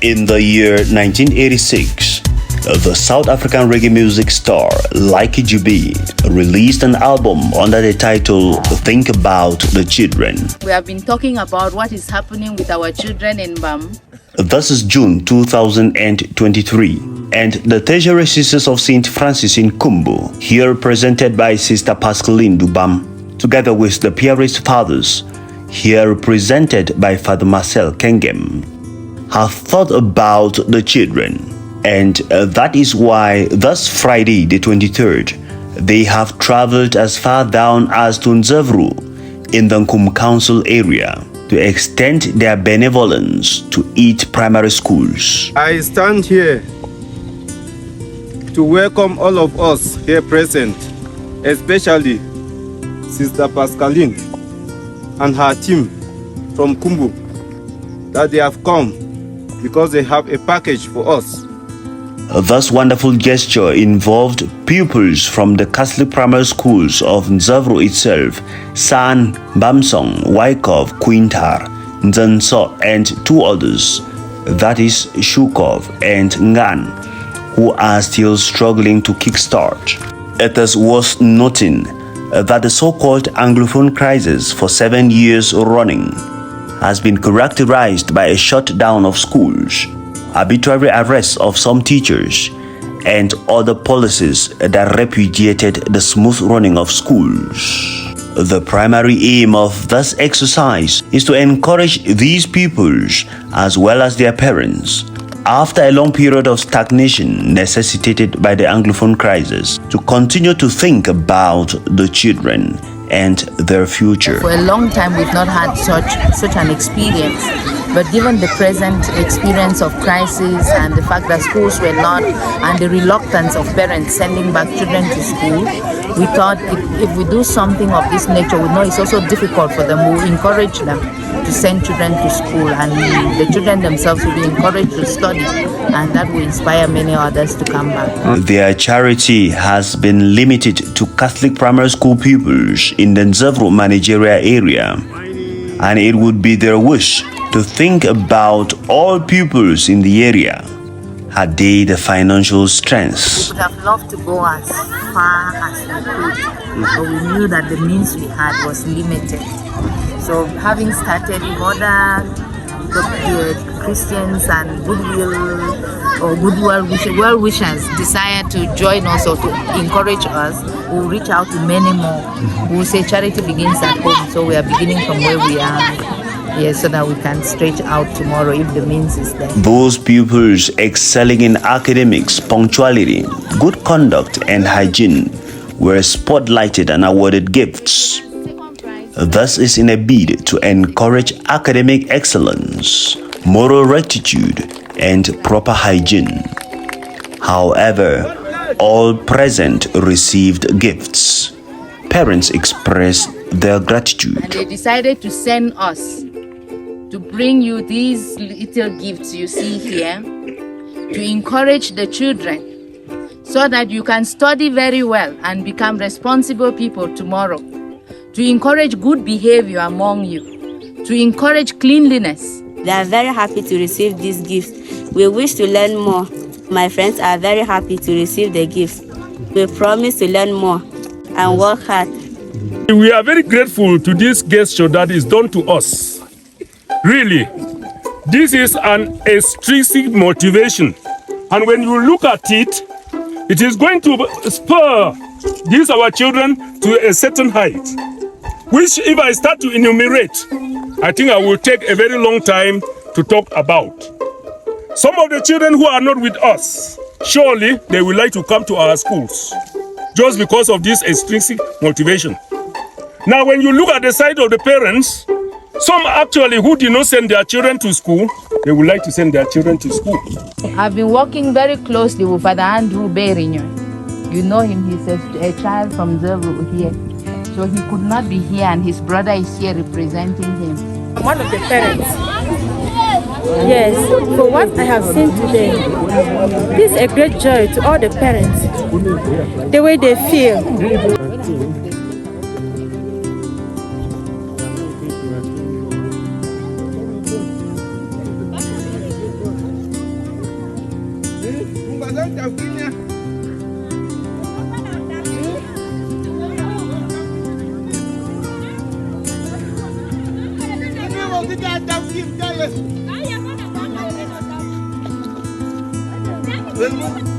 In the year 1986, the South African reggae music star Lucky Dube released an album under the title Think About the Children. We have been talking about what is happening with our children in BAM. This is June 2023, and the Tertiary Sisters of St. Francis in Kumbu, here represented by Sister Pascaline Dubam, together with the Piarist Fathers, here represented by Father Marcel Kengem, have thought about the children, and that is why this Friday the 23rd they have traveled as far down as to Ndzevru in the Nkum Council area to extend their benevolence to 8 primary schools. I stand here to welcome all of us here present, especially Sister Pascaline and her team from Kumbu, that they have come because they have a package for us. This wonderful gesture involved pupils from the Catholic primary schools of Ndzevru itself, San, Bamsong, Wykov, Quintar, Nzenso, and 2 others, that is Shukov and Ngan, who are still struggling to kickstart. It is worth noting that the so-called Anglophone crisis for 7 years running has been characterized by a shutdown of schools, arbitrary arrests of some teachers, and other policies that repudiated the smooth running of schools. The primary aim of this exercise is to encourage these pupils as well as their parents, after a long period of stagnation necessitated by the Anglophone crisis, to continue to think about the children and their future. For a long time we've not had such an experience, but given the present experience of crisis and the fact that schools were not, and the reluctance of parents sending back children to school, we thought if we do something of this nature, we know it's also difficult for them. We'll encourage them to send children to school, and the children themselves will be encouraged to study, and that will inspire many others to come back. Their charity has been limited to Catholic primary school pupils in the Ndzevru managerial area, and it would be their wish to think about all pupils in the area had they the financial strength. We would have loved to go as far as we could, but we knew that the means we had was limited. So having started with other the Christians and well-wishers desire to join us or to encourage us, we'll reach out to many more. We'll say charity begins at home, so we are beginning from where we are. Yes, so that we can stretch out tomorrow if the means is there. Those pupils excelling in academics, punctuality, good conduct, and hygiene were spotlighted and awarded gifts. This is in a bid to encourage academic excellence, moral rectitude, and proper hygiene. However, all present received gifts. Parents expressed their gratitude. And they decided to send us to bring you these little gifts you see here, to encourage the children so that you can study very well and become responsible people tomorrow, to encourage good behavior among you, to encourage cleanliness. They are very happy to receive these gifts. We wish to learn more. My friends are very happy to receive the gifts. We promise to learn more and work hard. We are very grateful to this gesture that is done to us. Really, this is an extrinsic motivation, and when you look at it, it is going to spur these our children to a certain height, which if I start to enumerate, I think I will take a very long time to talk about. Some of the children who are not with us, surely they will like to come to our schools just because of this extrinsic motivation. Now, when you look at the side of the parents, some actually who did not send their children to school, they would like to send their children to school. I've been working very closely with Father Andrew Berinyo. You know him, he's a child from Ndzevru here. So he could not be here, and his brother is here representing him. I'm one of the parents. Yes, for what I have seen today, this is a great joy to all the parents, the way they feel. Well,